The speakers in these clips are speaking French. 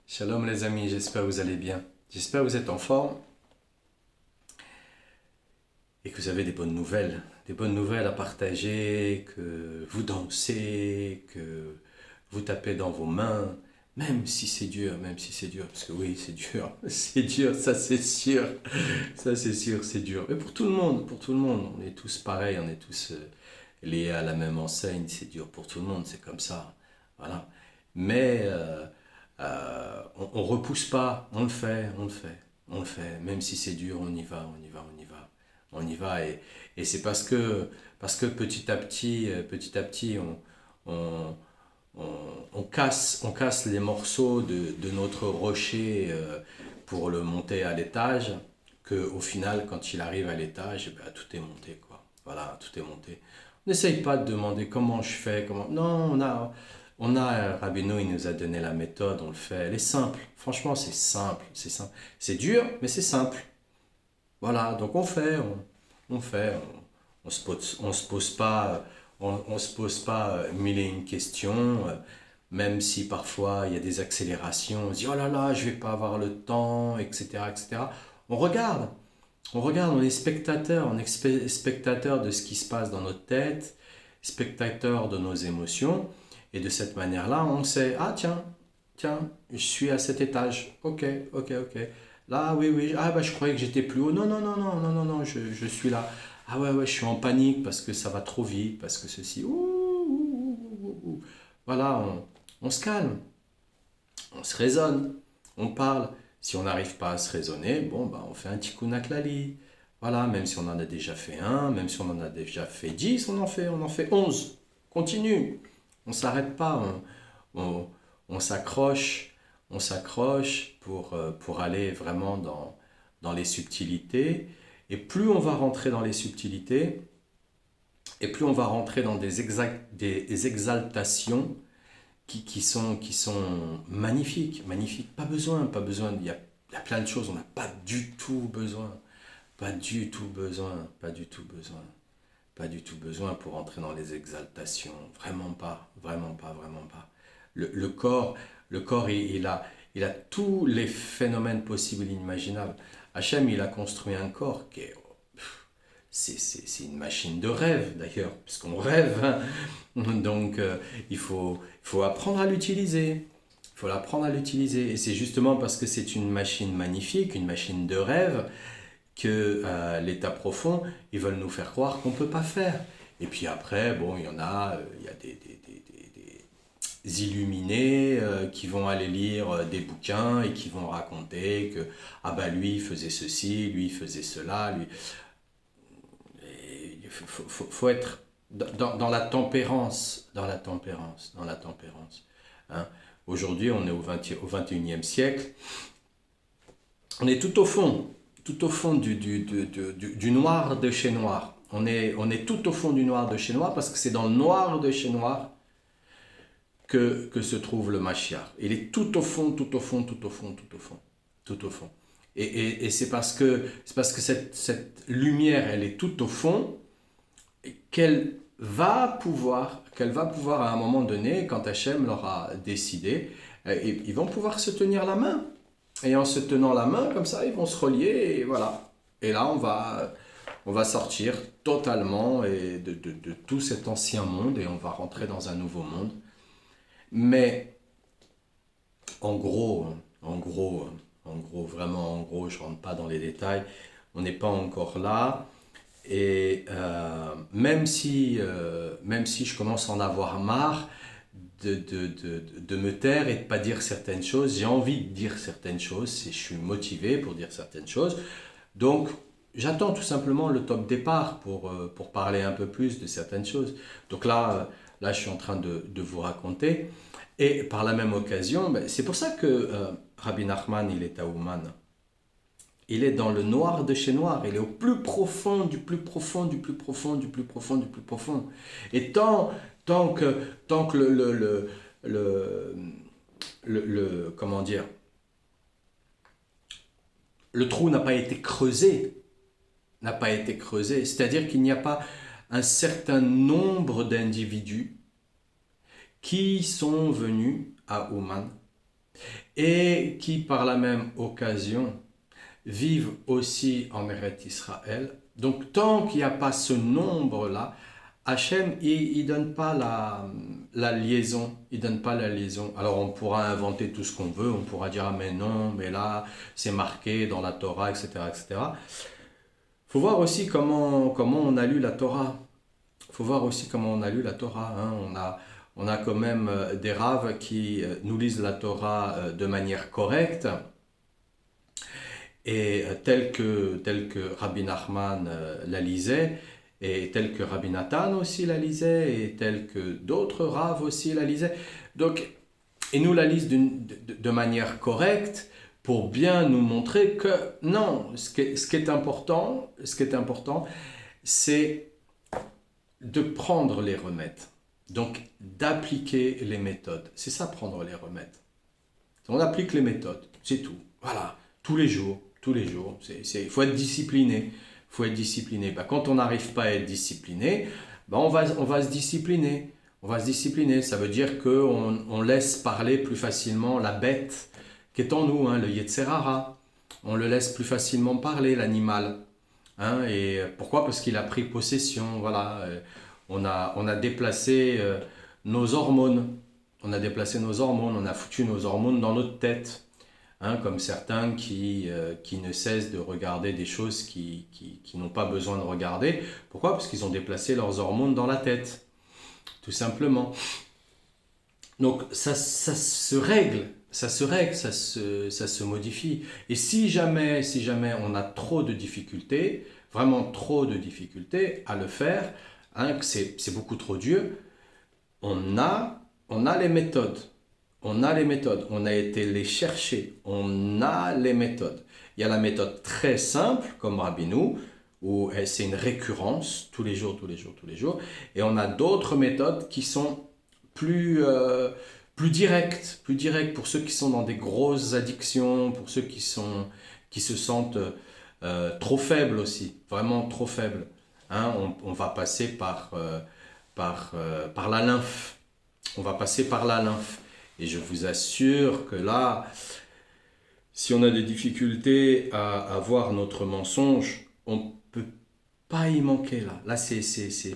Shalom les amis, j'espère que vous allez bien. J'espère que vous êtes en forme et que vous avez des bonnes nouvelles à partager, que vous dansez, que vous tapez dans vos mains, même si c'est dur, parce que oui, c'est dur, c'est dur, ça c'est sûr, c'est dur. Mais pour tout le monde, on est tous pareils, on est tous liés à la même enseigne, c'est dur pour tout le monde, c'est comme ça, voilà. Mais on repousse pas, on le fait, on le fait, on le fait. Même si c'est dur, on y va, on y va, on y va, on y va. Et c'est parce que petit à petit, on, on casse les morceaux de notre rocher pour le monter à l'étage, que au final, quand il arrive à l'étage, ben, tout est monté, quoi. Voilà, tout est monté. On n'essaye pas de demander comment je fais, comment. Non, Rabbeinu, il nous a donné la méthode, on le fait. Elle est simple. Franchement, c'est simple, c'est simple. C'est dur, mais c'est simple. Voilà, donc on fait, on se pose pas, on se pose pas mille et une questions, même si parfois il y a des accélérations, on se dit oh là là, je vais pas avoir le temps, etc., etc. On regarde, on est spectateur, spectateur de ce qui se passe dans notre tête, spectateur de nos émotions, et de cette manière-là, on sait, ah tiens, je suis à cet étage, ok. Là, oui, oui, ah bah je croyais que j'étais plus haut, non, je suis là. Ah ouais, je suis en panique parce que ça va trop vite, parce que ceci, ouh. Voilà, on se calme, on se raisonne, on parle. Si on n'arrive pas à se raisonner, bon, bah, on fait un tikkun aklali. Voilà, même si on en a déjà fait un, même si on en a déjà fait 10, on en fait 11. Continue. On ne s'arrête pas, on, on s'accroche, on s'accroche pour aller vraiment dans les subtilités. Et plus on va rentrer dans les subtilités, et plus on va rentrer dans des exaltations qui sont magnifiques, magnifiques. Pas besoin, il y a plein de choses, on n'a pas du tout besoin, pas du tout besoin, pas du tout besoin, pas du tout besoin pour entrer dans les exaltations. Vraiment pas, vraiment pas, vraiment pas. Le corps, le corps il a tous les phénomènes possibles et inimaginables. Hachem, il a construit un corps qui est c'est une machine de rêve d'ailleurs, puisqu'on rêve, hein. Donc il faut apprendre à l'utiliser. Il faut l'apprendre à l'utiliser. Et c'est justement parce que c'est une machine magnifique, une machine de rêve, que l'état profond, ils veulent nous faire croire qu'on ne peut pas faire. Et puis après, bon, il y a des illuminés qui vont aller lire des bouquins et qui vont raconter que ah bah lui il faisait ceci, lui il faisait cela, lui il faut être dans la tempérance, dans la tempérance. Hein. Aujourd'hui, on est au 21e siècle. On est tout au fond du noir de chez noir. On est tout au fond du noir de chez noir parce que c'est dans le noir de chez noir que se trouve le Mashiach. Il est tout au fond, tout au fond, tout au fond, tout au fond, tout au fond. Et c'est parce que cette lumière, elle est tout au fond, qu'elle va pouvoir à un moment donné, quand Hachem leur a décidé, ils vont pouvoir se tenir la main. Et en se tenant la main, comme ça, ils vont se relier, et voilà. Et là, on va sortir totalement de tout cet ancien monde, et on va rentrer dans un nouveau monde. Mais en gros, vraiment en gros, je ne rentre pas dans les détails, on n'est pas encore là. Et même si je commence à en avoir marre de me taire et de ne pas dire certaines choses, j'ai envie de dire certaines choses, je suis motivé pour dire certaines choses. Donc, j'attends tout simplement le top départ pour parler un peu plus de certaines choses. Donc là je suis en train de vous raconter. Et par la même occasion, ben, c'est pour ça que Rabbi Nachman, il est à Ouman. Il est dans le noir de chez noir. Il est au plus profond, du plus profond, du plus profond, du plus profond, du plus profond. Et tant que le, comment dire, le trou n'a pas été creusé, c'est-à-dire qu'il n'y a pas un certain nombre d'individus qui sont venus à Ouman et qui par la même occasion vivent aussi en Eretz Israël. Donc tant qu'il n'y a pas ce nombre-là, Hachem, il ne donne pas la liaison. Il donne pas la liaison. Alors on pourra inventer tout ce qu'on veut, on pourra dire ah mais non, mais là c'est marqué dans la Torah, etc., etc. Faut voir aussi comment on a lu la Torah. Faut voir aussi comment on a lu la Torah. Hein. On a quand même des raves qui nous lisent la Torah de manière correcte, et tel que Rabbi Nachman la lisait, et tel que Rabbi Nathan aussi la lisait, et tel que d'autres raves aussi la lisaient. Donc, ils nous la lisent de manière correcte pour bien nous montrer que non, ce qui est important, c'est de prendre les remèdes. Donc, d'appliquer les méthodes. C'est ça, prendre les remèdes. On applique les méthodes, c'est tout. Voilà, tous les jours. Il faut être discipliné. Quand on n'arrive pas à être discipliné, on va se discipliner. Ça veut dire qu'on laisse parler plus facilement la bête qui est en nous, hein, le Yetzer Hara. On le laisse plus facilement parler, l'animal. Hein, et pourquoi? Parce qu'il a pris possession. Voilà. On a déplacé nos hormones. On a foutu nos hormones dans notre tête. Hein, comme certains qui ne cessent de regarder des choses qui n'ont pas besoin de regarder. Pourquoi? Parce qu'ils ont déplacé leurs hormones dans la tête, tout simplement. Donc ça se règle, ça se modifie. Et si jamais on a trop de difficultés, vraiment trop de difficultés à le faire, hein, que c'est beaucoup trop dur, on a les méthodes. On a été les chercher, on a les méthodes. Il y a la méthode très simple, comme Rabbeinu, où c'est une récurrence, tous les jours. Et on a d'autres méthodes qui sont plus directes pour ceux qui sont dans des grosses addictions, pour ceux qui se sentent trop faibles aussi, vraiment trop faibles. Hein, on va passer par la lymphe. Et je vous assure que là, si on a des difficultés à voir notre mensonge, on ne peut pas y manquer là. Là, c'est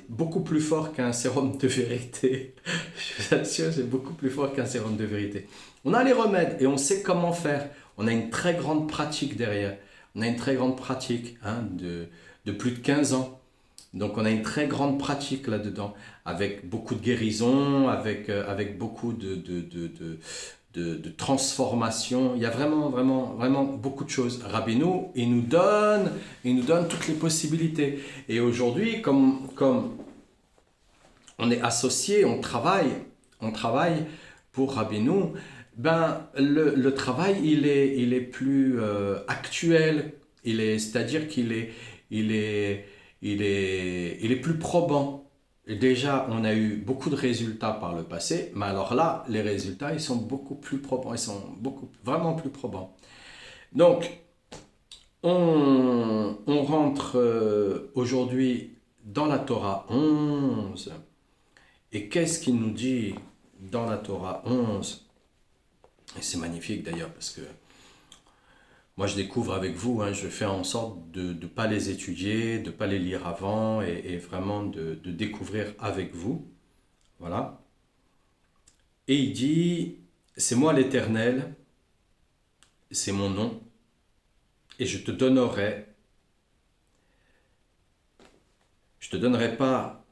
beaucoup plus fort qu'un sérum de vérité. Je vous assure, c'est beaucoup plus fort qu'un sérum de vérité. On a les remèdes et on sait comment faire. On a une très grande pratique derrière. On a une très grande pratique de plus de 15 ans. Donc on a une très grande pratique là-dedans, avec beaucoup de guérison, avec beaucoup de transformation. Il y a vraiment beaucoup de choses. Rabbeinu, il nous donne toutes les possibilités. Et aujourd'hui, comme on est associé, on travaille pour Rabbeinu, le travail il est plus actuel. C'est-à-dire qu'il est plus probant. Et déjà, on a eu beaucoup de résultats par le passé, mais alors là, les résultats, ils sont beaucoup plus probants, vraiment plus probants. Donc, on rentre aujourd'hui dans la Torah 11. Et qu'est-ce qu'il nous dit dans la Torah 11? Et c'est magnifique d'ailleurs, parce que moi, je découvre avec vous, hein, je fais en sorte de ne pas les étudier, de ne pas les lire avant, et vraiment de découvrir avec vous. Voilà. Et il dit, c'est moi l'Éternel, c'est mon nom, et je te donnerai pas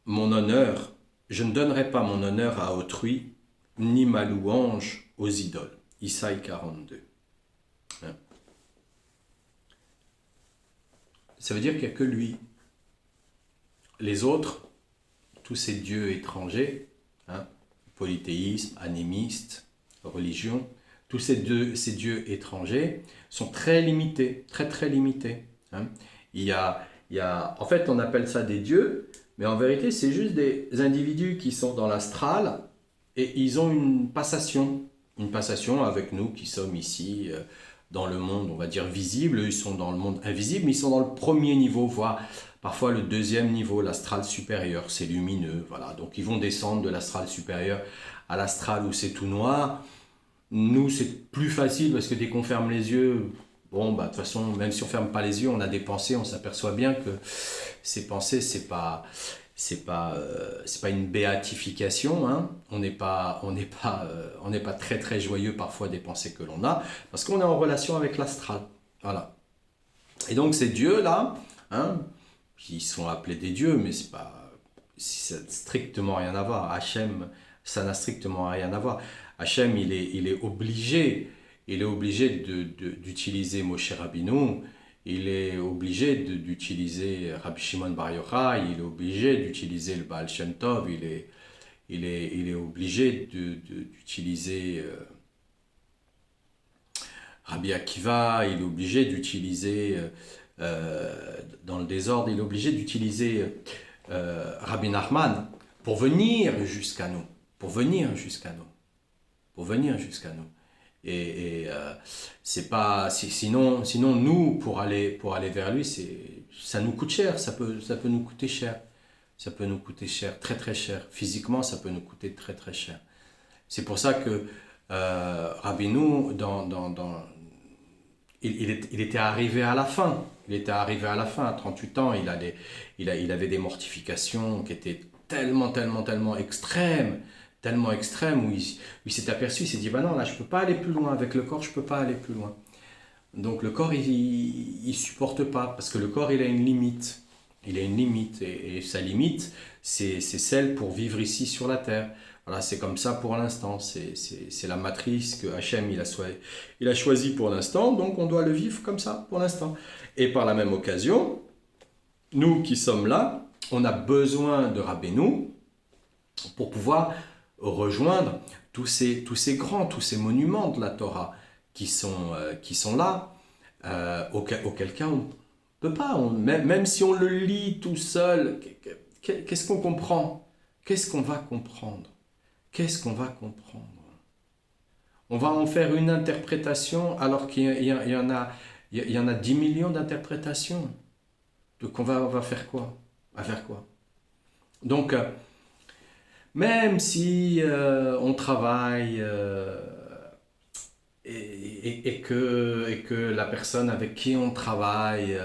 mon honneur, je ne donnerai pas mon honneur à autrui, ni ma louange aux idoles. Isaïe 42. Ça veut dire qu'il n'y a que lui. Les autres, tous ces dieux étrangers, hein, polythéisme, animiste, religion, tous ces dieux étrangers sont très limités, très limités. Hein. En fait, on appelle ça des dieux, mais en vérité, c'est juste des individus qui sont dans l'astral et ils ont une passation avec nous qui sommes ici dans le monde, on va dire visible. Eux, ils sont dans le monde invisible, mais ils sont dans le premier niveau, voire parfois le deuxième niveau, l'astral supérieur, c'est lumineux. Voilà. Donc ils vont descendre de l'astral supérieur à l'astral où c'est tout noir. Nous, c'est plus facile parce que dès qu'on ferme les yeux, bon, bah, de toute façon, même si on ferme pas les yeux, on a des pensées, on s'aperçoit bien que ces pensées, c'est pas une béatification, hein. On n'est pas très très joyeux parfois des pensées que l'on a, parce qu'on est en relation avec l'astral. Voilà. Et donc ces dieux-là, hein, qui sont appelés des dieux, mais c'est pas, ça n'a strictement rien à voir. Hachem, ça n'a strictement rien à voir. Hachem, il est obligé d'utiliser Moshe Rabbeinu, il est obligé d'utiliser Rabbi Shimon Bar Yochai, il est obligé d'utiliser le Baal Shem Tov, il est obligé d'utiliser Rabbi Akiva, il est obligé d'utiliser, dans le désordre, il est obligé d'utiliser Rabbi Nachman pour venir jusqu'à nous, pour venir jusqu'à nous, pour venir jusqu'à nous. C'est pas, sinon nous pour aller vers lui, ça nous coûte cher, ça peut nous coûter cher, ça peut nous coûter cher, très très cher. Physiquement, ça peut nous coûter très très cher. C'est pour ça que Rabbeinu, il était arrivé à la fin. Il était arrivé à la fin, à 38 ans, il avait des mortifications qui étaient tellement extrêmes, où il s'est aperçu, il s'est dit, bah non, là, je peux pas aller plus loin, avec le corps, je peux pas aller plus loin. Donc le corps, il supporte pas, parce que le corps, il a une limite. Il a une limite, et sa limite, c'est celle pour vivre ici sur la terre. Voilà, c'est comme ça pour l'instant, c'est la matrice que Hachem il a choisi pour l'instant, donc on doit le vivre comme ça pour l'instant. Et par la même occasion, nous qui sommes là, on a besoin de Rabbeinu pour pouvoir rejoindre tous ces grands, tous ces monuments de la Torah qui sont là, auquel cas on peut pas, même si on le lit tout seul, qu'est-ce qu'on comprend? Qu'est-ce qu'on va comprendre? Qu'est-ce qu'on va comprendre? On va en faire une interprétation alors qu'il y en a 10 millions d'interprétations. Donc on va faire quoi? On va faire quoi? Donc, même si on travaille et que la personne avec qui on travaille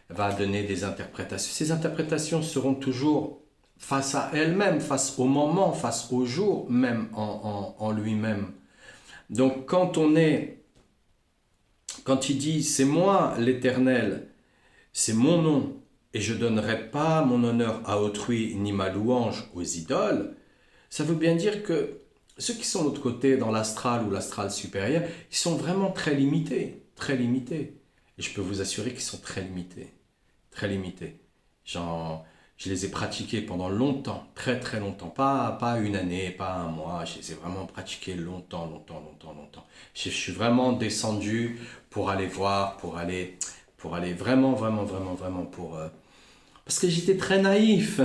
va donner des interprétations, ces interprétations seront toujours face à elle-même, face au moment, face au jour même en lui-même. Donc quand il dit c'est moi l'Éternel, c'est mon nom, et je ne donnerai pas mon honneur à autrui ni ma louange aux idoles, ça veut bien dire que ceux qui sont de l'autre côté, dans l'astral ou l'astral supérieur, ils sont vraiment très limités, très limités. Et je peux vous assurer qu'ils sont très limités, très limités. Je les ai pratiqués pendant longtemps, très très longtemps, pas une année, pas un mois, je les ai vraiment pratiqués longtemps. Je suis vraiment descendu pour aller voir, pour aller vraiment, parce que j'étais très naïf,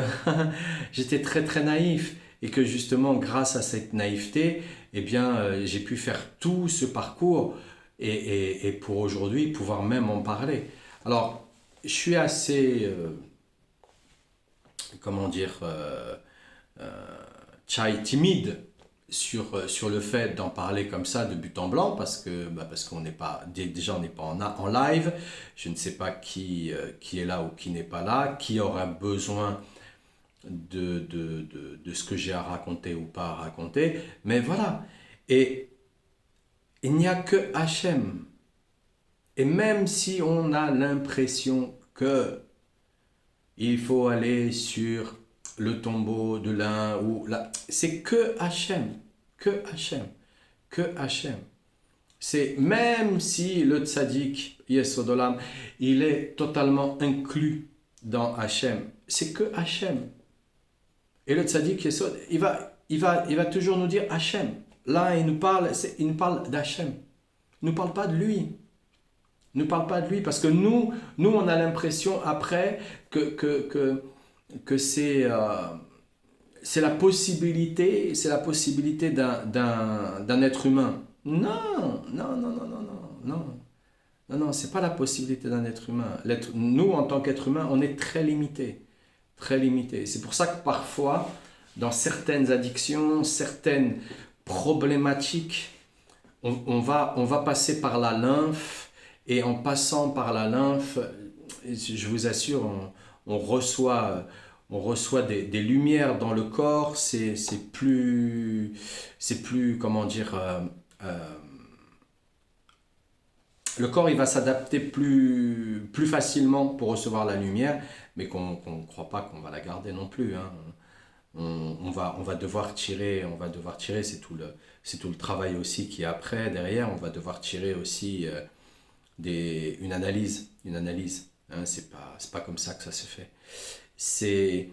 j'étais très très naïf, et que justement grâce à cette naïveté, eh bien, j'ai pu faire tout ce parcours, et pour aujourd'hui pouvoir même en parler. Alors, je suis assez... comment dire, timide sur le fait d'en parler comme ça de but en blanc, parce qu'on n'est pas, déjà on n'est pas en live, je ne sais pas qui est là ou qui n'est pas là, qui aura besoin de ce que j'ai à raconter ou pas à raconter, mais voilà. Et il n'y a que Hachem. Et même si on a l'impression que il faut aller sur le tombeau de l'un ou là, c'est que Hachem, que Hachem, que Hachem. C'est même si le tzaddik, Yesod Olam, il est totalement inclus dans Hachem, c'est que Hachem. Et le tzaddik Yesod, il va toujours nous dire Hachem. Là, il nous parle d'Hachem. Il ne nous parle pas de lui. Ne parle pas de lui, parce que nous on a l'impression après que c'est la possibilité d'un être humain. Non, c'est pas la possibilité d'un être humain. Nous, en tant qu'être humain, on est très limité, très limité. C'est pour ça que parfois, dans certaines addictions, certaines problématiques, on va passer par la lymphe, et en passant par la lymphe, je vous assure, on reçoit, on reçoit des lumières dans le corps, c'est plus, comment dire, euh, le corps il va s'adapter plus facilement pour recevoir la lumière, mais qu'on ne croit pas qu'on va la garder non plus, hein. On va devoir tirer, c'est tout le travail aussi qui est après, derrière, on va devoir tirer aussi une analyse, hein, c'est pas comme ça que ça se fait. C'est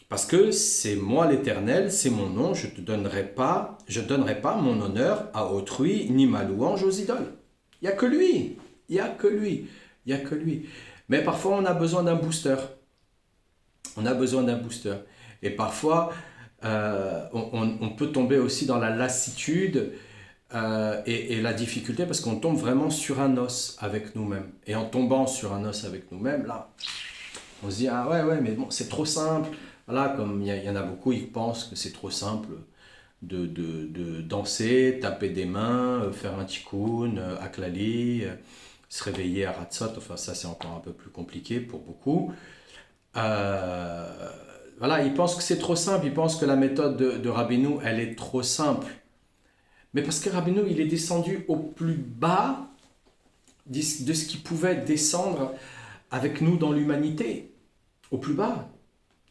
parce que c'est moi l'Éternel, c'est mon nom, je donnerai pas mon honneur à autrui, ni ma louange aux idoles. Il n'y a que lui, il n'y a que lui, il n'y a que lui. Mais parfois on a besoin d'un booster, on a besoin d'un booster. Et parfois, on peut tomber aussi dans la lassitude et la difficulté parce qu'on tombe vraiment sur un os avec nous-mêmes. Et en tombant sur un os avec nous-mêmes, là, on se dit, ah ouais, ouais, mais bon, c'est trop simple. Voilà, comme il y en a beaucoup, ils pensent que c'est trop simple de danser, taper des mains, faire un tikkun, aklali, se réveiller à Ratzot. Enfin, ça, c'est encore un peu plus compliqué pour beaucoup. Euh, voilà, ils pensent que c'est trop simple, ils pensent que la méthode de Rabbeinu, elle est trop simple. Mais parce que Rabbeinu, il est descendu au plus bas de ce qui pouvait descendre avec nous dans l'humanité, au plus bas.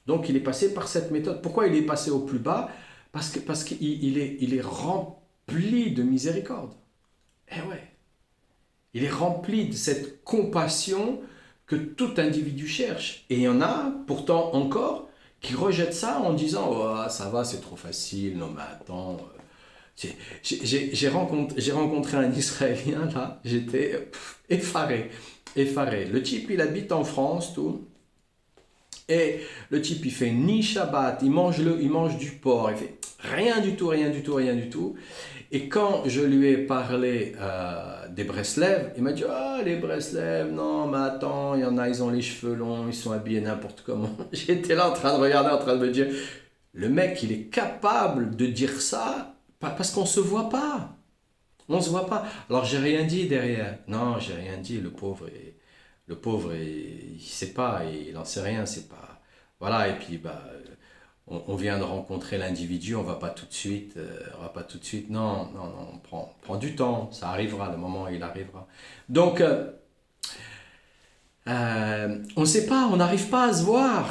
Donc il est passé par cette méthode. Pourquoi il est passé au plus bas? Parce qu'il il est rempli de miséricorde. Eh ouais, il est rempli de cette compassion que tout individu cherche. Et il y en a pourtant encore qui rejettent ça en disant oh, ça va, c'est trop facile, non mais attends. J'ai rencontré un Israélien là, j'étais effaré, effaré. Le type il habite en France, tout. Et le type il fait ni Shabbat, il mange du porc, il fait rien du tout, rien du tout, rien du tout. Et quand je lui ai parlé des Breslev, il m'a dit ah les Breslev, non mais attends, il y en a, ils ont les cheveux longs, ils sont habillés n'importe comment. J'étais là en train de regarder, en train de me dire le mec il est capable de dire ça parce qu'on se voit pas. On se voit pas. Alors j'ai rien dit derrière. Non, j'ai rien dit. Le pauvre, il sait pas, il en sait rien. C'est pas. Voilà. Et puis bah, on vient de rencontrer l'individu. On va pas tout de suite. On va pas tout de suite. Non, non, non. On prend du temps. Ça arrivera. Le moment où il arrivera. Donc, on sait pas. On n'arrive pas à se voir.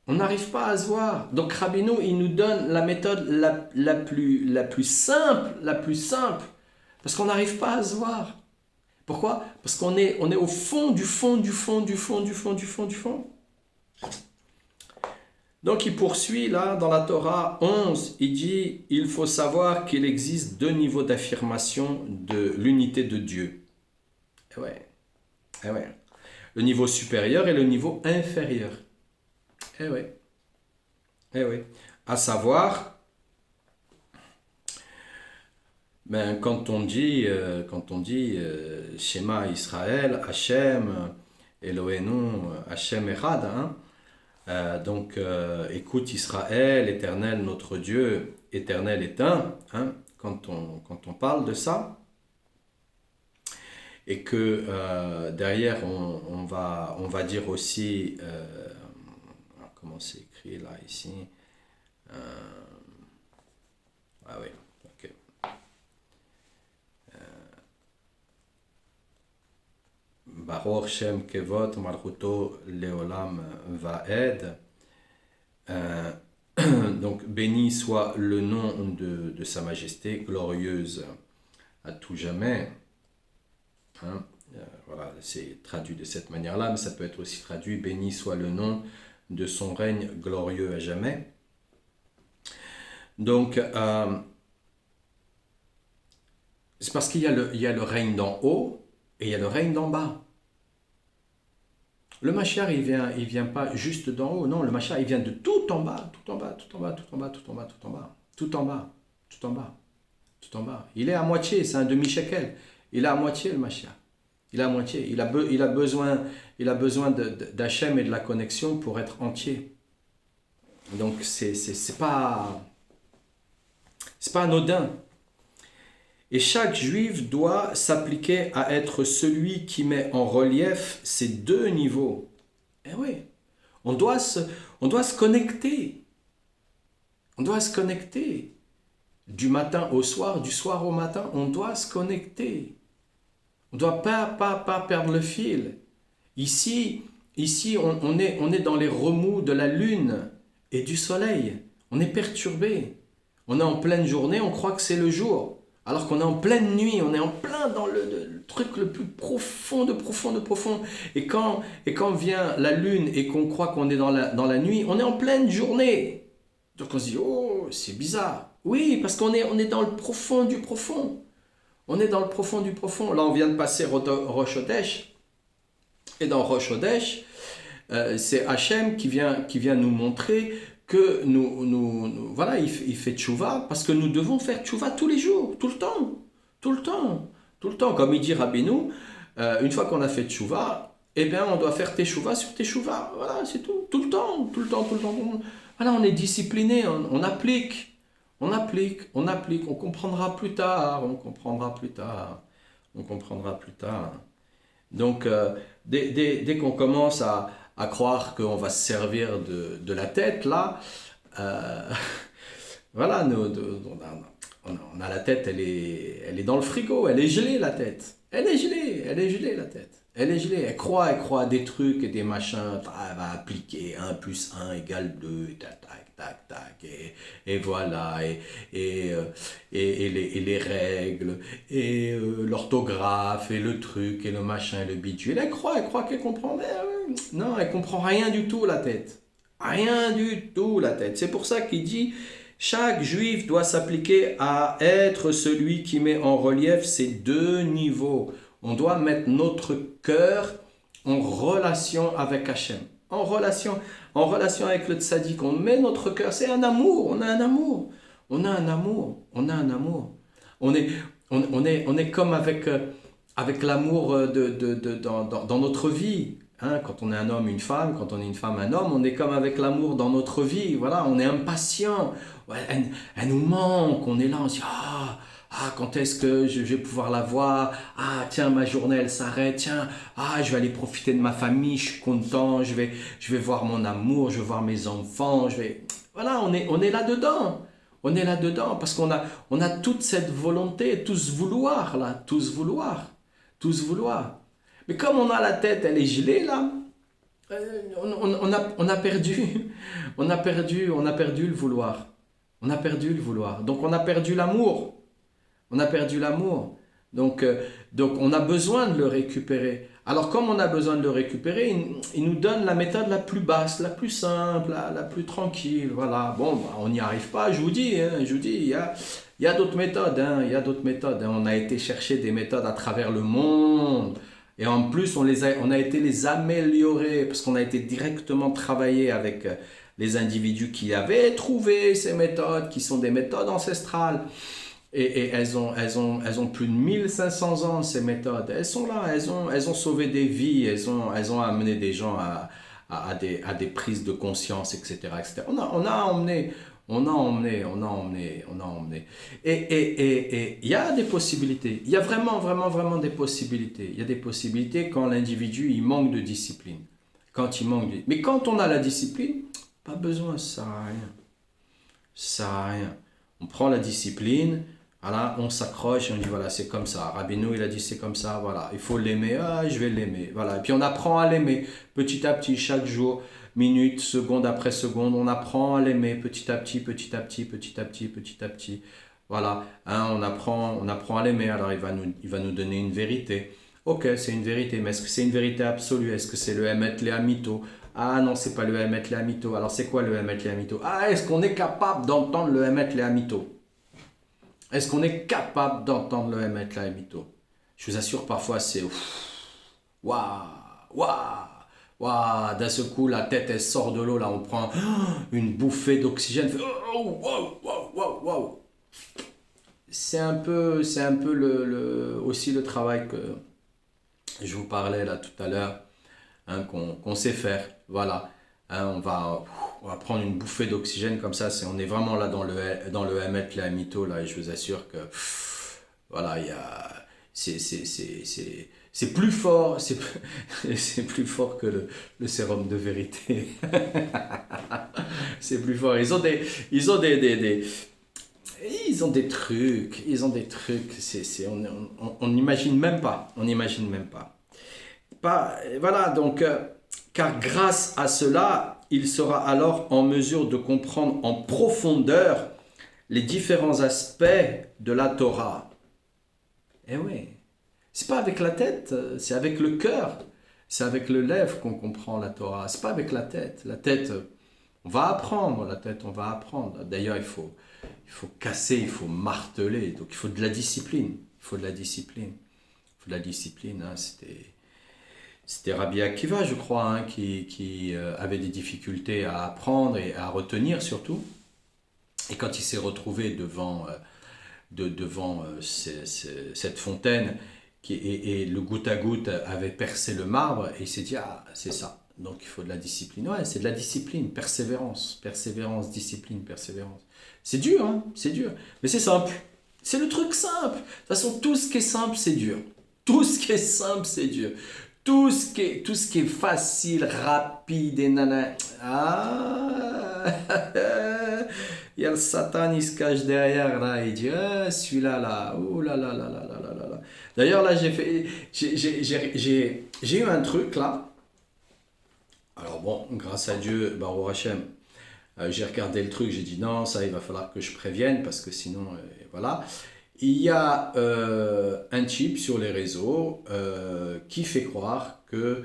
On n'arrive pas à se voir. Donc Rabbeinu, il nous donne la méthode la plus simple, la plus simple. Parce qu'on n'arrive pas à se voir. Pourquoi? Parce on est au fond du fond du fond du fond du fond du fond du fond. Donc il poursuit là dans la Torah 11, il dit il faut savoir qu'il existe deux niveaux d'affirmation de l'unité de Dieu. Eh ouais, eh ouais. Le niveau supérieur et le niveau inférieur. Eh ouais, eh ouais. À savoir, ben, quand on dit Shema Israël, Hachem, Eloheinu, Hachem Echad, hein, donc écoute Israël, Éternel notre Dieu, Éternel est un, hein, quand on parle de ça, et que derrière on va dire aussi, comment c'est écrit là ici, euh, ah oui, ok. Baruch Shem Kevot Malchuto Leolam Vaed. Euh, donc béni soit le nom de Sa Majesté, glorieuse à tout jamais. Hein? Voilà, c'est traduit de cette manière-là, mais ça peut être aussi traduit béni soit le nom de son règne glorieux à jamais. Donc, c'est parce qu'il y a le règne d'en haut et il y a le règne d'en bas. Le Mashiach, il vient pas juste d'en haut, non, le Mashiach, il vient de tout en bas, tout en bas, tout en bas, tout en bas, tout en bas, tout en bas, tout en bas, tout en bas, tout en bas. Il est à moitié, c'est un demi-shekel. Il est à moitié, le Mashiach. Il est à moitié. Il a besoin d'Hachem et de la connexion pour être entier. Donc, c'est pas anodin. Et chaque juif doit s'appliquer à être celui qui met en relief ces deux niveaux. Eh oui, on doit se, on doit se connecter. On doit se connecter. Du matin au soir, du soir au matin, on doit se connecter. On ne doit pas perdre le fil. Ici on est dans les remous de la lune et du soleil. On est perturbé. On est en pleine journée, on croit que c'est le jour. Alors qu'on est en pleine nuit, on est en plein dans le truc le plus profond de profond de profond. Et quand vient la lune et qu'on croit qu'on est dans la nuit, on est en pleine journée. Donc on se dit, oh, c'est bizarre. Oui, parce on est dans le profond du profond. On est dans le profond du profond. Là, on vient de passer Rosh Hodesh. Et dans Rosh Hodesh, c'est Hachem qui vient nous montrer que voilà, il fait tchouva parce que nous devons faire tchouva tous les jours, tout le temps, tout le temps, tout le temps. Comme il dit Rabbeinu, une fois qu'on a fait tchouva, eh bien, on doit faire teshuva sur teshuva. Voilà, c'est tout, tout le temps, tout le temps, tout le temps. Voilà, on est discipliné, on applique. On applique, on comprendra plus tard, on comprendra plus tard, on comprendra plus tard. Donc, dès qu'on commence à croire qu'on va se servir de la tête, là, euh, voilà, on a la tête, elle est dans le frigo, elle est gelée, la tête. Elle est gelée, la tête. Elle est gelée, elle croit à des trucs et des machins, elle va appliquer 1 plus 1 égale 2, tac, tac, tac, tac, et voilà, et les règles, et l'orthographe, et le truc, et le machin, et le bidule. Elle croit qu'elle comprend, mais non, elle comprend rien du tout, la tête. Rien du tout, la tête. C'est pour ça qu'il dit, chaque juif doit s'appliquer à être celui qui met en relief ces deux niveaux. On doit mettre notre cœur en relation avec Hachem. En relation avec le tzaddik. On met notre cœur. C'est un amour. On a un amour. On a un amour. On a un amour. On est comme avec l'amour dans notre vie. Hein, quand on est un homme, une femme, quand on est une femme, un homme, on est comme avec l'amour dans notre vie. Voilà, on est impatient. Ouais, elle nous manque. On est là, on se dit quand est-ce que je vais pouvoir la voir? Ah, tiens, ma journée, elle s'arrête. Tiens, je vais aller profiter de ma famille. Je suis content. Je vais voir mon amour. Je vais voir mes enfants. Voilà, on est là-dedans. On est là-dedans parce on a toute cette volonté, tous vouloir, là. Tous vouloir. Tous vouloir. Mais comme on a la tête, elle est gelée, là. On a perdu. On a perdu le vouloir. On a perdu le vouloir. Donc, on a perdu l'amour. On a perdu l'amour. Donc, on a besoin de le récupérer. Alors, comme on a besoin de le récupérer, il nous donne la méthode la plus basse, la plus simple, la plus tranquille. Voilà. Bon, on n'y arrive pas, je vous dis. Il y a d'autres méthodes. Il y a d'autres méthodes. On a été chercher des méthodes à travers le monde. Et en plus, on a été les améliorer parce qu'on a été directement travailler avec les individus qui avaient trouvé ces méthodes, qui sont des méthodes ancestrales. Et elles ont plus de 1500 ans, ces méthodes. Elles sont là, elles ont sauvé des vies, elles ont amené des gens à des prises de conscience, etc., etc. On a emmené. Et il y a des possibilités. Il y a vraiment, vraiment, vraiment des possibilités. Il y a des possibilités quand l'individu, il manque de discipline. Mais quand on a la discipline, pas besoin, ça sert à rien. Ça sert à rien. On prend la discipline, voilà, on s'accroche et on dit voilà, c'est comme ça. Rabbeinu, il a dit c'est comme ça, voilà. Il faut l'aimer, je vais l'aimer. Voilà. Et puis on apprend à l'aimer petit à petit, chaque jour, minute, seconde après seconde. On apprend à l'aimer petit à petit, petit à petit, petit à petit, petit à petit. Voilà, on apprend à l'aimer. Alors il va nous donner une vérité. Ok, c'est une vérité, mais est-ce que c'est une vérité absolue? Est-ce que c'est le Emet Lehamito? Ah non, c'est pas le Emet Lehamito. Alors c'est quoi le Emet Lehamito? Est-ce qu'on est capable d'entendre le Emet Lehamito? Est-ce qu'on est capable d'entendre le Emet Lehamito? Je vous assure, parfois c'est waouh, waouh, waouh. D'un seul coup, la tête elle sort de l'eau. Là, on prend une bouffée d'oxygène. Waouh, waouh, waouh, waouh. C'est un peu aussi le travail que je vous parlais là tout à l'heure, hein, qu'on sait faire. Voilà. Hein, on va prendre une bouffée d'oxygène comme ça. On est vraiment là dans le Emet Lehamito là, et je vous assure que Voilà, c'est plus fort, c'est plus fort que le sérum de vérité. C'est plus fort. Ils ont ils ont des trucs, on n'imagine même pas, on n'imagine même pas. Voilà, donc, car grâce à cela, il sera alors en mesure de comprendre en profondeur les différents aspects de la Torah. Eh oui, c'est pas avec la tête, c'est avec le cœur, c'est avec le lèvre qu'on comprend la Torah. C'est pas avec la tête. La tête, on va apprendre, la tête, on va apprendre. D'ailleurs, il faut casser, il faut marteler. Donc, il faut de la discipline. Il faut de la discipline. Il faut de la discipline. Hein. C'était Rabbi Akiva, je crois, hein, qui avait des difficultés à apprendre et à retenir surtout. Et quand il s'est retrouvé devant cette fontaine et le goutte à goutte avait percé le marbre, et il s'est dit, ah, c'est ça. Donc il faut de la discipline. Ouais, c'est de la discipline, persévérance, discipline, persévérance. C'est dur, hein, c'est dur. Mais c'est simple. C'est le truc simple. De toute façon, tout ce qui est simple, c'est dur. Tout ce qui est simple, c'est dur. Tout ce qui est facile, rapide et nana. Ah, il y a le Satan, il se cache derrière là, il dit ah, celui-là là, oh là là là là là là là là. D'ailleurs là, j'ai eu un truc là. Alors bon, grâce à Dieu, Baruch Hashem, j'ai regardé le truc, j'ai dit non, ça il va falloir que je prévienne parce que sinon, voilà. Il y a un type sur les réseaux qui fait croire que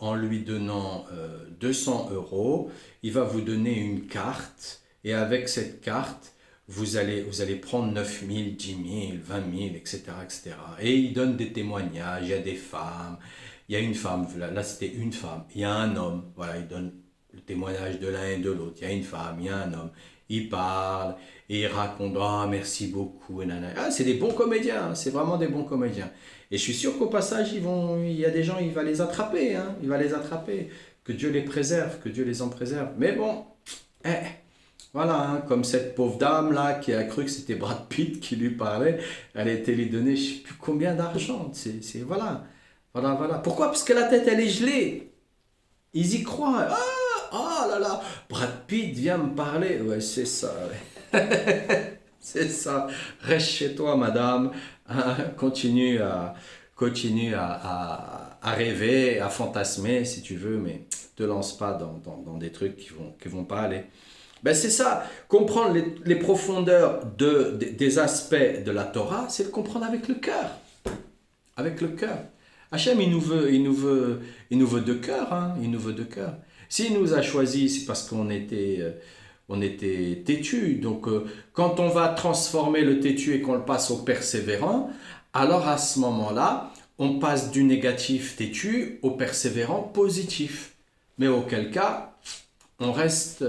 en lui donnant 200 euros, il va vous donner une carte et avec cette carte, vous allez prendre 9 000, 10 000, 20 000, etc., etc. Et il donne des témoignages, il y a des femmes, il y a une femme, là c'était une femme, il y a un homme, voilà, il donne le témoignage de l'un et de l'autre, il y a une femme, il y a un homme, il parle et il raconte, ah merci beaucoup, et nanana. Ah, c'est des bons comédiens, hein, c'est vraiment des bons comédiens. Et je suis sûr qu'au passage, il y a des gens, il va les attraper, hein, il va les attraper, que Dieu les préserve, que Dieu les en préserve. Mais bon, voilà, hein, comme cette pauvre dame là qui a cru que c'était Brad Pitt qui lui parlait, elle a été lui donner je ne sais plus combien d'argent, voilà. Voilà. Pourquoi? Parce que la tête, elle est gelée. Ils y croient. Ah là là, Brad Pitt vient me parler. Ouais, c'est ça. Ouais. C'est ça. Reste chez toi, madame. Hein, continue à rêver, à fantasmer si tu veux, mais te lance pas dans des trucs qui vont pas aller. Ben c'est ça, comprendre les profondeurs des aspects de la Torah, c'est de comprendre avec le cœur. Avec le cœur. Hachem, il nous veut de cœur, hein, il nous veut de cœur. S'il nous a choisis, c'est parce qu'on était têtu. Donc, quand on va transformer le têtu et qu'on le passe au persévérant, alors à ce moment-là, on passe du négatif têtu au persévérant positif. Mais auquel cas, on reste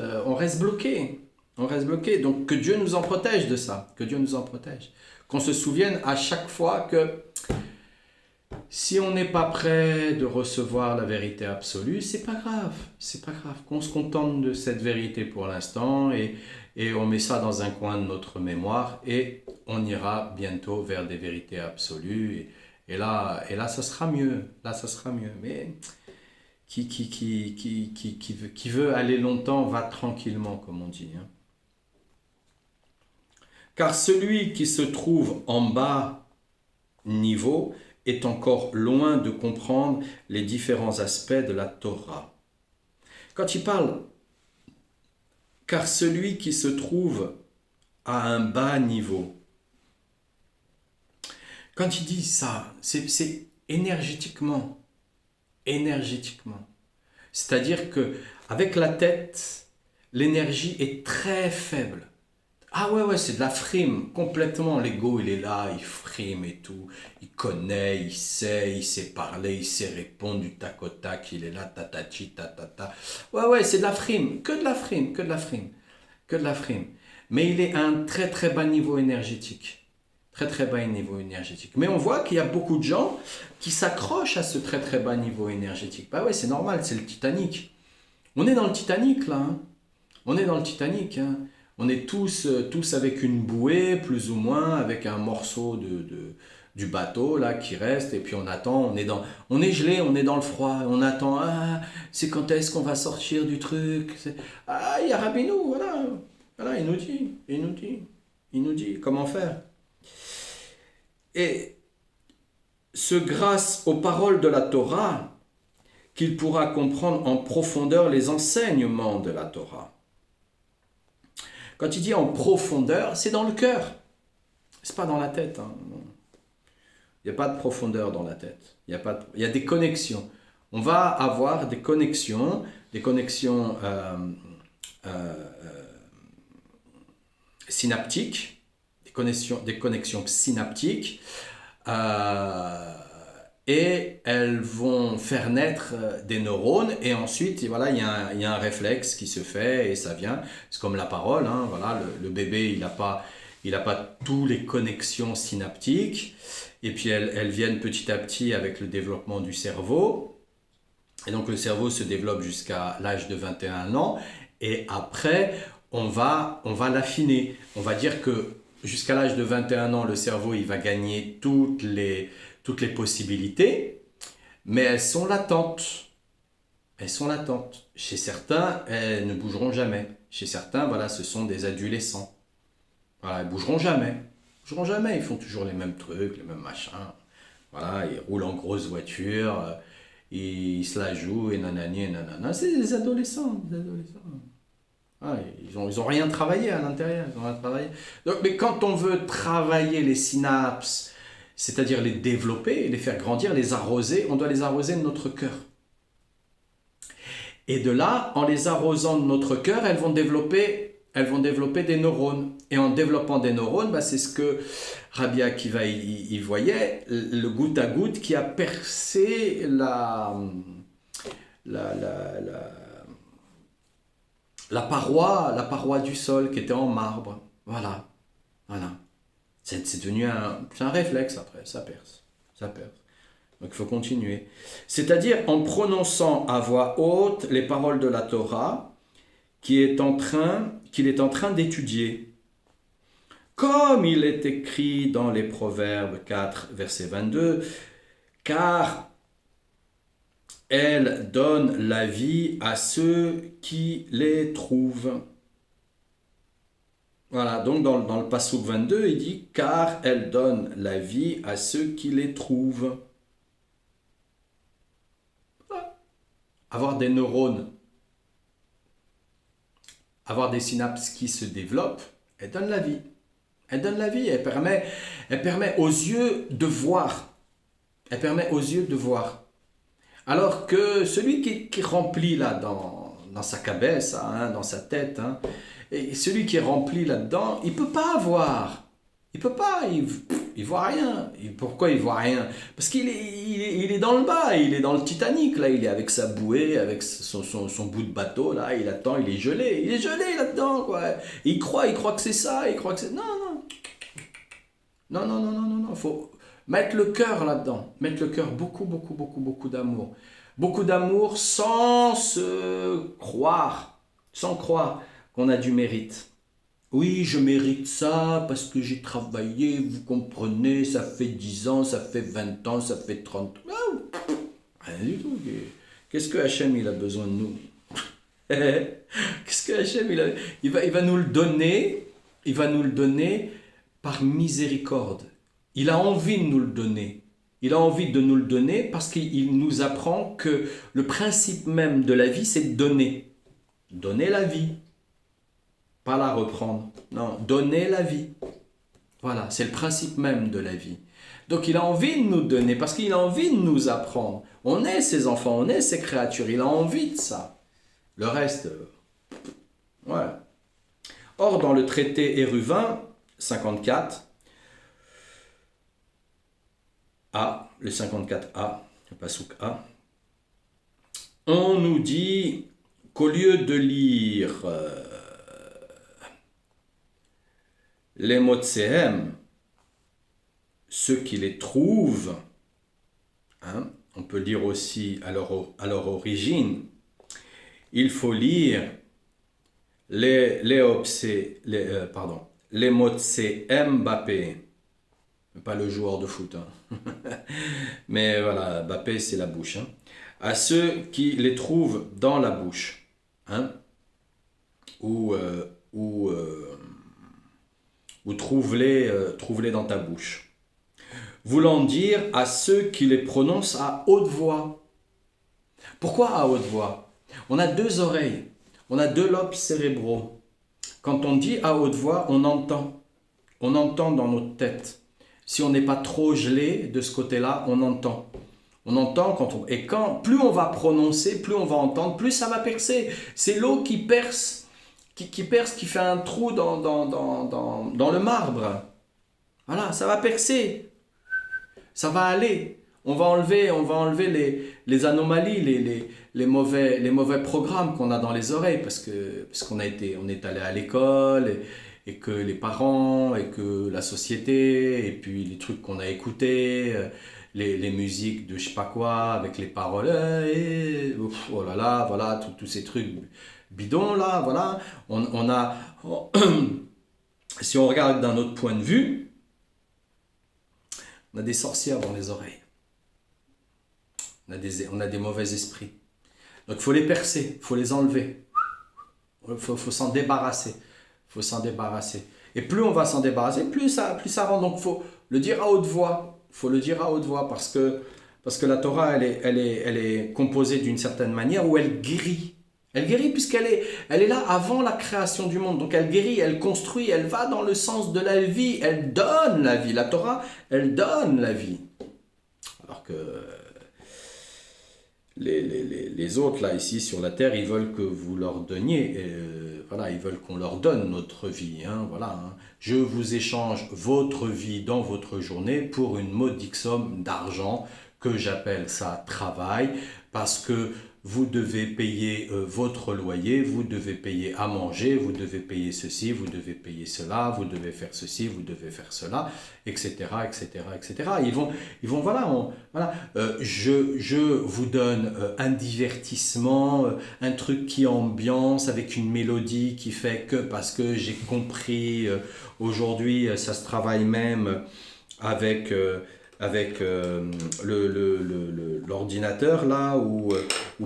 bloqué. On reste bloqué. Donc, que Dieu nous en protège de ça. Que Dieu nous en protège. Qu'on se souvienne à chaque fois que si on n'est pas prêt de recevoir la vérité absolue, c'est pas grave, qu'on se contente de cette vérité pour l'instant et on met ça dans un coin de notre mémoire et on ira bientôt vers des vérités absolues et là ça sera mieux, mais qui veut aller longtemps va tranquillement comme on dit. Hein. Car celui qui se trouve en bas niveau est encore loin de comprendre les différents aspects de la Torah. Quand il parle, car celui qui se trouve à un bas niveau, quand il dit ça, c'est énergétiquement. C'est-à-dire que avec la tête, l'énergie est très faible. Ah ouais, c'est de la frime, complètement. L'ego, il est là, il frime et tout. Il connaît, il sait parler, il sait répondre du tac au tac. Il est là, tatati, tatata. Ouais, c'est de la frime, que de la frime. Mais il est à un très très bas niveau énergétique. Très bas niveau énergétique. Mais on voit qu'il y a beaucoup de gens qui s'accrochent à ce très très bas niveau énergétique. Bah ouais, c'est normal, c'est le Titanic. On est dans le Titanic là. Hein. On est dans le Titanic. Hein. On est tous avec une bouée, plus ou moins, avec un morceau du bateau là qui reste, et puis on attend, on est gelé, on est dans le froid, on attend, ah, c'est quand est-ce qu'on va sortir du truc? Ah, il y a Rabbinou, voilà, il nous dit comment faire. Et ce grâce aux paroles de la Torah, qu'il pourra comprendre en profondeur les enseignements de la Torah. Quand il dit en profondeur, c'est dans le cœur. C'est pas dans la tête. Hein. Il n'y a pas de profondeur dans la tête. Il y a des connexions. On va avoir des connexions synaptiques, des connexions synaptiques, et elles vont faire naître des neurones, et ensuite voilà, il y a un réflexe qui se fait et ça vient. C'est comme la parole, hein, voilà, le bébé il n'a pas toutes les connexions synaptiques, et puis elles viennent petit à petit avec le développement du cerveau, et donc le cerveau se développe jusqu'à l'âge de 21 ans, et après on va l'affiner. On va dire que jusqu'à l'âge de 21 ans, le cerveau il va gagner toutes les possibilités, mais elles sont latentes. Elles sont latentes. Chez certains, elles ne bougeront jamais. Chez certains, voilà, ce sont des adolescents. Voilà, ils bougeront jamais. Ils bougeront jamais. Ils font toujours les mêmes trucs, les mêmes machins. Voilà, ils roulent en grosse voiture, ils se la jouent et nanani et nanana. C'est des adolescents, Ah, ils ont rien travaillé à l'intérieur. Ils ont rien travaillé. Donc, mais quand on veut travailler les synapses, c'est-à-dire les développer, les faire grandir, les arroser, on doit les arroser de notre cœur. Et de là, en les arrosant de notre cœur, elles vont développer des neurones. Et en développant des neurones, bah, c'est ce que Rabbi Akiva y voyait, le goutte à goutte qui a percé la paroi du sol qui était en marbre. Voilà. C'est devenu un réflexe après, ça perce. Donc il faut continuer. C'est-à-dire en prononçant à voix haute les paroles de la Torah qu'il est en train d'étudier. Comme il est écrit dans les Proverbes 4, verset 22, car elle donne la vie à ceux qui les trouvent. Voilà, donc dans le Passouk 22, il dit « Car elle donne la vie à ceux qui les trouvent. » Avoir des neurones, avoir des synapses qui se développent, elle donne la vie. Elle donne la vie, elle permet aux yeux de voir. Elle permet aux yeux de voir. Alors que celui qui remplit là dans sa cabesse, hein, dans sa tête, hein, et celui qui est rempli là-dedans, il ne peut pas voir. Il peut pas, il voit rien. Et pourquoi il voit rien? Parce qu'il est dans le bas, il est dans le Titanic, là, il est avec sa bouée, avec son bout de bateau, là, il attend, il est gelé là-dedans, quoi. Il croit que c'est ça, il croit que c'est... Non, faut mettre le cœur là-dedans, mettre le cœur, beaucoup d'amour. Beaucoup d'amour sans croire qu'on a du mérite. Oui, je mérite ça parce que j'ai travaillé, vous comprenez, ça fait 10 ans, ça fait 20 ans, ça fait 30 ans. Rien du tout. Qu'est-ce que Hachem il a besoin de nous? Qu'est-ce que Hachem il va nous le donner, par miséricorde. Il a envie de nous le donner. Il a envie de nous le donner parce qu'il nous apprend que le principe même de la vie, c'est de donner. Donner la vie. Pas la reprendre. Non, donner la vie. Voilà, c'est le principe même de la vie. Donc il a envie de nous donner parce qu'il a envie de nous apprendre. On est ses enfants, on est ses créatures. Il a envie de ça. Le reste, voilà. Or, dans le traité Éruvin 54, A, le 54A, le Passouk A, on nous dit qu'au lieu de lire les Motséhem, ceux qui les trouvent, hein, on peut lire aussi à leur origine, il faut lire Les mots c'est Mbappé, pas le joueur de foot, hein. Mais voilà, Mbappé c'est la bouche, hein. À ceux qui les trouvent dans la bouche, hein, ou, euh, ou, euh, ou trouve-les dans ta bouche. Voulant dire à ceux qui les prononcent à haute voix. Pourquoi à haute voix? On a deux oreilles, on a deux lobes cérébraux. Quand on dit à haute voix, on entend. On entend dans notre tête. Si on n'est pas trop gelé de ce côté-là, on entend. On entend plus on va prononcer, plus on va entendre, plus ça va percer. C'est l'eau qui perce, qui perce, qui fait un trou dans le marbre. Voilà, ça va percer. Ça va aller. On va enlever les anomalies, les mauvais programmes qu'on a dans les oreilles parce qu'on on est allé à l'école et que les parents et que la société et puis les trucs qu'on a écoutés, les musiques de je sais pas quoi avec les paroles, oh là là, voilà, tous ces trucs bidons là, voilà. Si on regarde d'un autre point de vue, on a des sorcières dans les oreilles. On a des mauvais esprits. Donc il faut les percer, il faut les enlever. Il faut s'en débarrasser. Faut s'en débarrasser. Et plus on va s'en débarrasser, plus ça rend. Donc il faut le dire à haute voix. Il faut le dire à haute voix parce que la Torah, elle est composée d'une certaine manière où elle guérit. Elle guérit puisqu'elle est là avant la création du monde. Donc elle guérit, elle construit, elle va dans le sens de la vie. Elle donne la vie. La Torah, elle donne la vie. Alors que les autres, là, ici, sur la terre, ils veulent que vous leur donniez, voilà, ils veulent qu'on leur donne notre vie, hein, voilà, hein. Je vous échange votre vie dans votre journée pour une modique somme d'argent, que j'appelle ça travail, parce que vous devez payer votre loyer, vous devez payer à manger, vous devez payer ceci, vous devez payer cela, vous devez faire ceci, vous devez faire cela, etc., etc., etc. Ils vont voilà, je vous donne un divertissement, un truc qui ambiance avec une mélodie qui fait que parce que j'ai compris, aujourd'hui ça se travaille même avec l'ordinateur là ou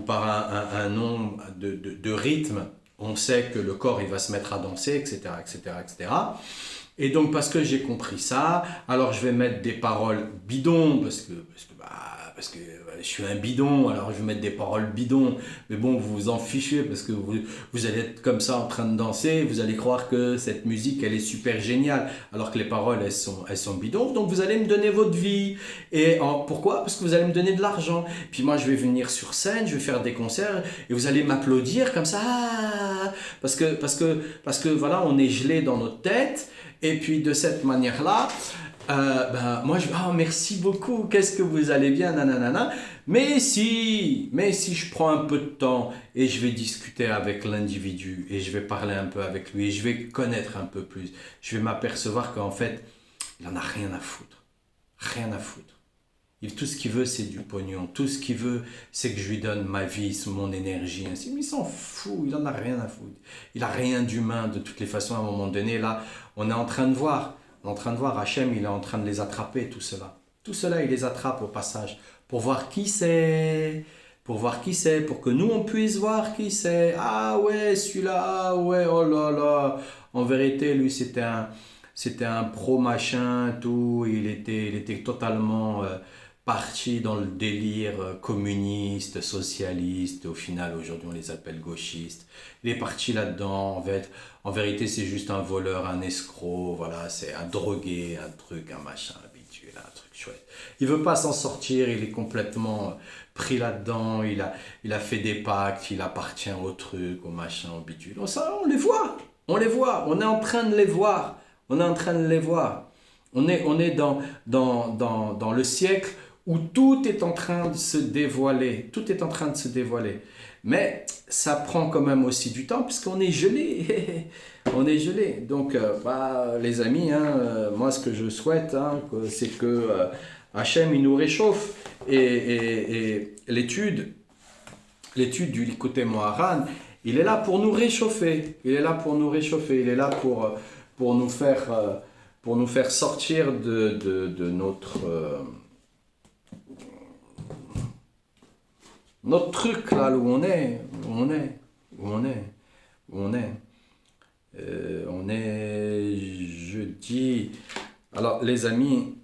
par un nombre de rythmes, on sait que le corps il va se mettre à danser, etc., etc., etc. Et donc parce que j'ai compris ça, alors je vais mettre des paroles bidons parce que je suis un bidon, alors je vais mettre des paroles bidons. Mais bon, vous vous en fichez parce que vous allez être comme ça en train de danser, vous allez croire que cette musique elle est super géniale, alors que les paroles elles sont bidons. Donc vous allez me donner votre vie. Pourquoi? Parce que vous allez me donner de l'argent. Puis moi je vais venir sur scène, je vais faire des concerts et vous allez m'applaudir comme ça, parce que voilà, on est gelé dans notre tête. Et puis de cette manière-là, moi je oh merci beaucoup, qu'est-ce que vous allez bien, nanana. Mais si je prends un peu de temps et je vais discuter avec l'individu et je vais parler un peu avec lui et je vais connaître un peu plus, je vais m'apercevoir qu'en fait, il en a rien à foutre. Rien à foutre. Tout ce qu'il veut, c'est du pognon. Tout ce qu'il veut, c'est que je lui donne ma vie, mon énergie. Ainsi. Mais il s'en fout, il en a rien à foutre. Il a rien d'humain de toutes les façons. À un moment donné, là, on est en train de voir. On est en train de voir Hachem, il est en train de les attraper, tout cela. Tout cela, il les attrape au passage. Pour voir qui c'est. Pour voir qui c'est. Pour que nous, on puisse voir qui c'est. Ah ouais, celui-là, ah ouais, oh là là. En vérité, lui, c'était un pro machin, tout. Il était totalement parti dans le délire communiste, socialiste. Au final, aujourd'hui, on les appelle gauchistes. Il est parti là-dedans. En vérité, c'est juste un voleur, un escroc. Voilà, c'est un drogué, un truc, un machin habituel, un truc chouette. Il veut pas s'en sortir. Il est complètement pris là-dedans. Il a fait des pactes. Il appartient au truc, au machin, au bidule. Ça, on les voit. On les voit. On est en train de les voir. On est en train de les voir. On est dans le siècle où tout est en train de se dévoiler. Tout est en train de se dévoiler. Mais ça prend quand même aussi du temps puisqu'on est gelé. On est gelé. Donc, les amis, hein, moi, ce que je souhaite, hein, c'est que Hachem, il nous réchauffe. Et l'étude du Likutei Moharan, il est là pour nous réchauffer. Il est là pour nous réchauffer. Il est là pour nous faire sortir de notre truc là où on est. On est jeudi. Alors les amis,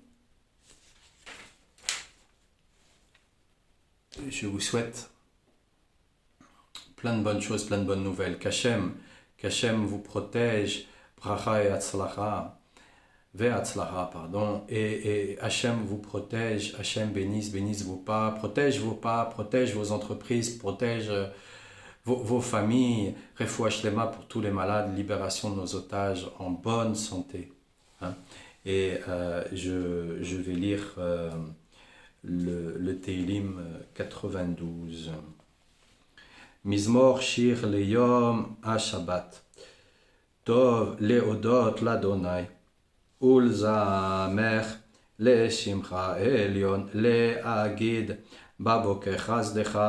je vous souhaite plein de bonnes choses, plein de bonnes nouvelles. Qu'Hachem vous protège, bracha et atzlacha, ve'atzlacha, pardon, et Hachem vous protège, Hachem bénisse vos pas, protège vos entreprises, protège vos familles, refoua shlema pour tous les malades, libération de nos otages en bonne santé. Hein. Et je vais lire le Teilim 92. מזמור שיר ליום השבת. טוב להודות לאדוני ולזמך לשמך עליון, להגיד בבוקר חסדך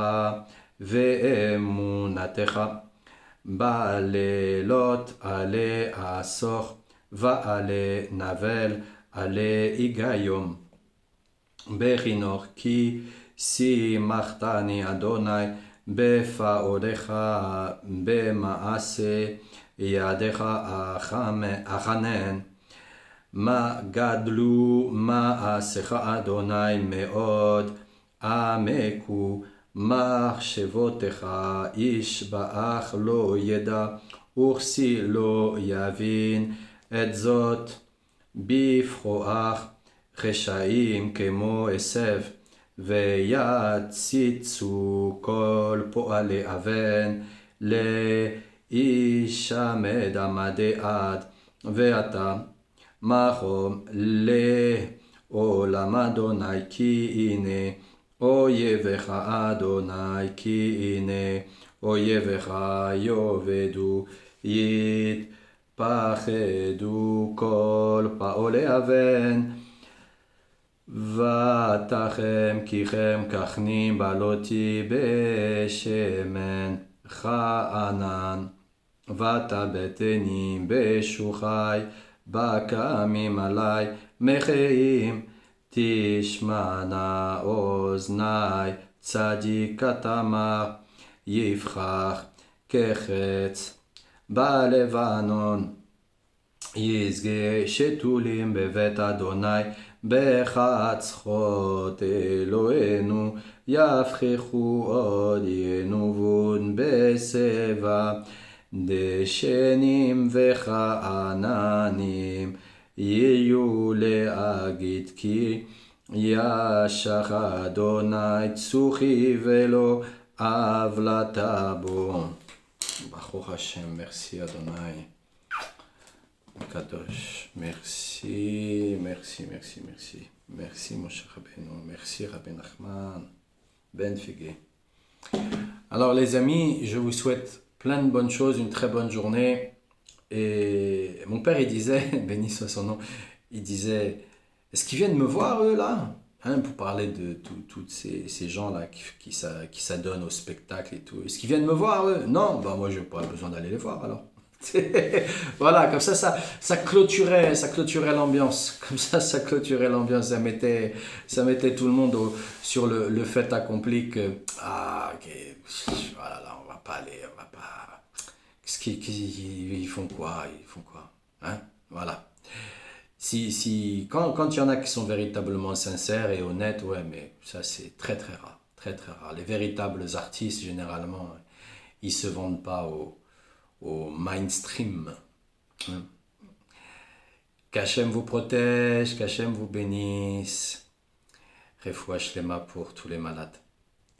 ואמונתך, בלילות עלי אסוך ועלי נבל עלי היגיון, בחינוך כי שימחתני אדוני בפעולך, במעשה ידיך אכנן. מה גדלו מעשיך אדוני מאוד, עמקו מחשבותיך, איש באח לא ידע וכסי לא יבין את זאת, בפרוח רשעים כמו עשב, ויציצו כל פועלי אבן, לאיש עמד עמדי עד, ואתה מחום לעולם אדוני, כי הנה אויביך אדוני, כי הנה אויביך יאבדו, יתפחדו כל פועלי אבן. ותחם כיכם ככנים בלותי בשמן חענן, ותבטני בשוחי בקמים עלי, מחיים תשמענה אוזני, צדיק כתמר יפחח כחץ בלבנון, ישגה שתולים בבית אדוני, בחצרות אלוהינו, יפחחו עוד ינובון בשיבה, דשנים וכעננים יהיו להגיד, כי ישך אדוני צוחי ולא עוולתה בו. ברוך השם, merci אדוני. Kadosh, merci, Moshe Rabbeinu, merci Rabbi Nachman, Ben Figué. Alors les amis, je vous souhaite plein de bonnes choses, une très bonne journée. Et mon père il disait, béni soit son nom, il disait, est-ce qu'ils viennent me voir eux là, hein, pour parler de tous ces gens là qui s'adonnent au spectacle et tout. Est-ce qu'ils viennent me voir eux? Non, bah moi je n'ai pas besoin d'aller les voir alors. Voilà, comme ça clôturait l'ambiance. Comme ça clôturait l'ambiance. Ça mettait tout le monde sur le fait accompli que ok, voilà, là, on va pas. Ils font quoi? Hein? Voilà. Quand il y en a qui sont véritablement sincères et honnêtes, ouais, mais ça c'est très très rare, très très rare. Les véritables artistes généralement, ils se vendent pas au mainstream. Qu'Hachem vous protège, qu'Hachem vous bénisse. Refoua shlema pour tous les malades.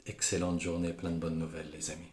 Excellente journée, plein de bonnes nouvelles les amis.